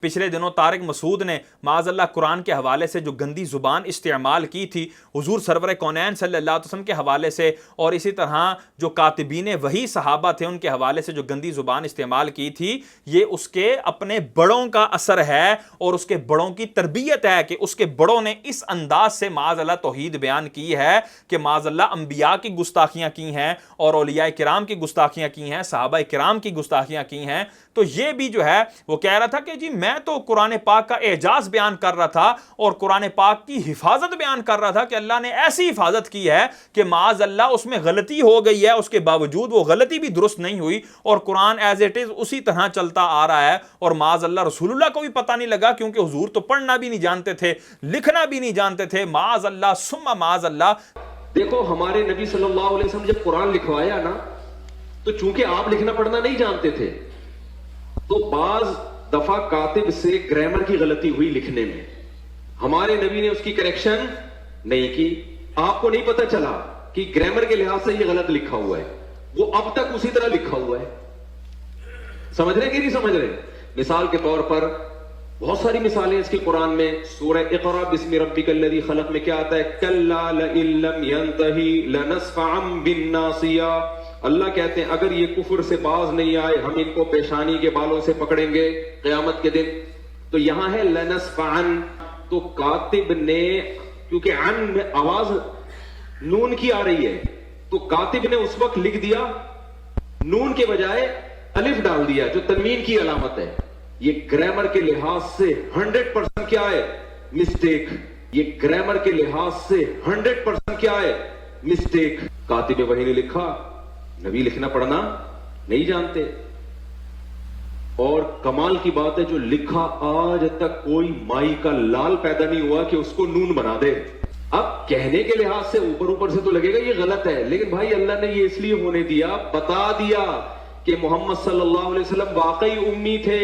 पिछले दिनों तारिक मसूद ने माज़अल्लाह कुरान के हवाले से जो गंदी ज़ुबान इस्तेमाल की थी हुजूर सरवर कौनैन सल्लल्लाहु अलैहि वसल्लम के हवाले से, और इसी तरह जो कातिबीन वही सहाबा थे उनके हवाले से जो गंदी ज़ुबान इस्तेमाल की थी, ये उसके अपने बड़ों का असर है और उसके बड़ों की तरबियत है कि उसके बड़ों ने इस अंदाज से माज़अल्लाह तौहीद बयान की है कि माज़अल्लाह अंबिया की गुस्ताखियाँ की हैं और औलिया किराम की गुस्ताखियाँ की हैं, सहाबा किराम की गुस्ताखियाँ की हैं। तो ये भी जो है वो कह रहा था कि जी मैं तो कुरान पाक का एजाज बयान कर रहा था और कुरान पाक की हिफाजत बयान कर रहा था कि अल्लाह ने ऐसी हिफाजत की है कि माज़ अल्लाह उसमें गलती हो गई है, उसके बावजूद वो गलती भी दुरुस्त नहीं हुई और कुरान एज इट इज उसी तरह चलता आ रहा है। और माज़ अल्लाह रसूलुल्लाह को भी पता नहीं लगा, क्योंकि हुजूर तो पढ़ना भी नहीं जानते थे, लिखना भी नहीं जानते थे। माज़ अल्लाह सुम्मा माज़ अल्लाह। देखो हमारे नबी सल्लल्लाहु अलैहि वसल्लम जब कुरान लिखवाया ना, तो चूंकि आप लिखना पढ़ना नहीं जानते थे, तो बाज दफा कातिब से ग्रामर की गलती हुई लिखने में, हमारे नबी ने उसकी करेक्शन नहीं की। आपको नहीं पता चला कि ग्रामर के लिहाज से ये गलत लिखा हुआ है, वो अब तक उसी तरह लिखा हुआ है। समझ रहे कि नहीं समझ रहे? मिसाल के तौर पर बहुत सारी मिसालें इसके कुरान में। सूरह इक़रा बिस्मि रब्बिकल्लज़ी खलक़ में क्या आता है? कल्ला लइल्लम यंतही लनस्फ़अम बिन्नासिया। अल्लाह कहते हैं अगर ये कुफर से बाज नहीं आए हम इनको पेशानी के बालों से पकड़ेंगे क़यामत के दिन। तो यहां है लनस्फ़अन, तो कातिब ने, क्योंकि अन में आवाज नून की आ रही है, तो कातिब ने उस वक्त लिख दिया, नून के बजाय अलिफ डाल दिया जो तनवीन की अलामत है। ये ग्रामर के लिहाज से 100% क्या है? मिस्टेक। ये ग्रामर के लिहाज से 100% क्या है? मिस्टेक। कातिब वही ने लिखा, नबी लिखना पढ़ना नहीं जानते। और कमाल की बात है, जो लिखा आज तक कोई माई का लाल पैदा नहीं हुआ कि उसको नून बना दे। अब कहने के लिहाज से ऊपर ऊपर से तो लगेगा ये गलत है, लेकिन भाई अल्लाह ने ये इसलिए होने दिया, बता दिया कि मोहम्मद सल्लल्लाहु अलैहि वसल्लम वाकई उम्मी थे।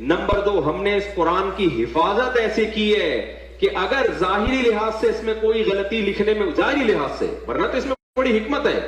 नंबर 2, हमने इस कुरान की हिफाजत ऐसे की है कि अगर जाहिरी लिहाज से इसमें कोई गलती लिखने में, जाहिरी लिहाज से, वरना तो इसमें बड़ी हिकमत है,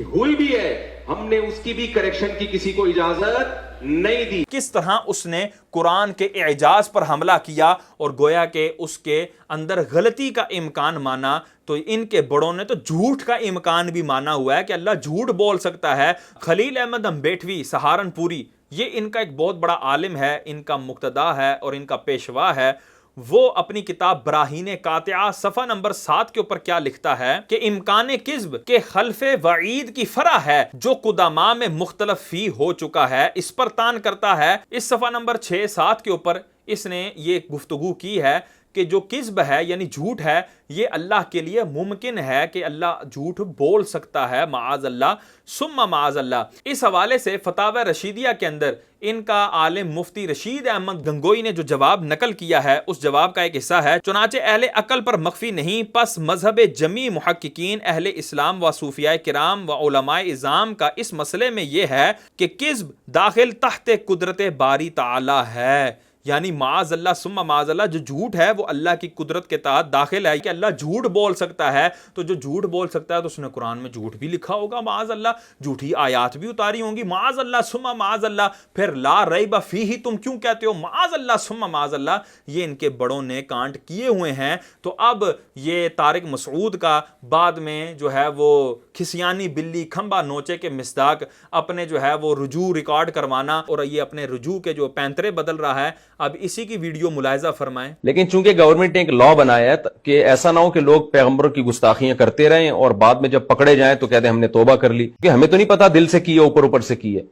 हुई भी है, हमने उसकी भी करेक्शन की किसी को इजाजत नहीं दी। किस तरह उसने कुरान के एजाज पर हमला किया और गोया के उसके अंदर गलती का इम्कान माना। तो इनके बड़ों ने तो झूठ का इम्कान भी माना हुआ है कि अल्लाह झूठ बोल सकता है। खलील अहमद अम्बेटवी सहारनपुरी, ये इनका एक बहुत बड़ा आलिम है, इनका मुक्तदा है और इनका पेशवा है। वो अपनी किताब बराहीन कातिया सफ़ा नंबर 7 के ऊपर क्या लिखता है कि इम्कान किज़्ब के खल्फे वईद की फरा है जो कुदामा में मुख्तलफ फी हो चुका है, इस पर तान करता है। इस सफ़ा नंबर 6-7 के ऊपर इसने ये गुफ्तगू की है कि जो किज़्ब है यानी झूठ है, ये अल्लाह के लिए मुमकिन है कि अल्लाह झूठ बोल सकता है, माज़ अल्लाह सुम्मा माज़ अल्लाह। इस हवाले से फतावा रशीदिया के अंदर इनका आलिम मुफ्ती रशीद अहमद गंगोई ने जो जवाब नकल किया है, उस जवाब का एक हिस्सा है। चुनाचे अहले अकल पर मख्फी नहीं, पस मजहब जमी मुहक्किकीन अहले इस्लाम व सूफियाए किराम व उलमाए इज़ाम का इस मसले में यह है कि किज़्ब दाखिल तहत कुदरत बारी ताला है, यानी माज़ अल्लाह सुम्मा माज़ अल्लाह, जो झूठ है वो अल्लाह की कुदरत के तहत दाखिल है कि अल्लाह झूठ बोल सकता है। तो जो झूठ बोल सकता है तो उसने कुरान में झूठ भी लिखा होगा, माज़ अल्लाह, झूठी आयात भी उतारी होंगी, माज़ अल्लाह सुम्मा माज़ अल्लाह। फिर ला रैब फीही तुम क्यों कहते हो, माज़ अल्लाह सुम्मा माज़ अल्लाह। ये इनके बड़ों ने कांट किए हुए हैं। तो अब ये तारिक मसूद का बाद में जो है वो खिसियानी बिल्ली खंबा नोचे के मिसदाक अपने जो है वो रुजू रिकॉर्ड करवाना और ये अपने रुजू के जो पैंतरे बदल रहा है, अब इसी की वीडियो मुलाहिजा फरमाएं। लेकिन चूंकि गवर्नमेंट ने एक लॉ बनाया है कि ऐसा ना हो कि लोग पैगंबरों की गुस्ताखियां करते रहें और बाद में जब पकड़े जाएं तो कहते हैं हमने तौबा कर ली, कि हमें तो नहीं पता दिल से की है ऊपर ऊपर से की है।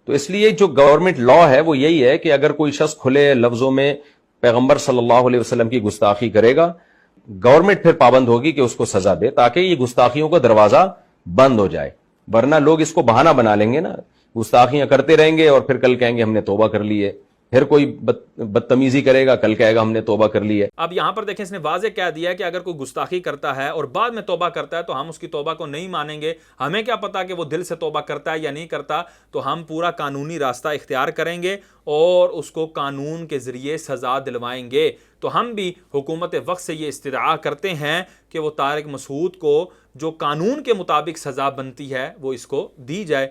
तो इसलिए जो गवर्नमेंट लॉ है वो यही है कि अगर कोई शख्स खुले लफ्जों में पैगंबर सल्लल्लाहु अलैहि वसल्लम की गुस्ताखी करेगा, गवर्नमेंट फिर पाबंद होगी कि उसको सजा दे, ताकि ये गुस्ताखियों का दरवाजा बंद हो जाए। वरना लोग इसको बहाना बना लेंगे ना, गुस्ताखियां करते रहेंगे और फिर कल कहेंगे हमने तौबा कर ली है, फिर कोई बदतमीजी करेगा, कल कहेगा हमने तौबा कर ली है। अब यहां पर देखें, इसने वाज़े कह दिया कि अगर कोई गुस्ताखी करता है और बाद में तौबा करता है तो हम उसकी तौबा को नहीं मानेंगे। हमें क्या पता कि वो दिल से तौबा करता है या नहीं करता, तो हम पूरा कानूनी रास्ता इख्तियार करेंगे और उसको कानून के जरिए सजा दिलवाएंगे। तो हम भी हुकूमत वक्त से ये इस्तिदआ करते हैं कि वो तारिक मसूद को जो कानून के मुताबिक सजा बनती है वो इसको दी जाए।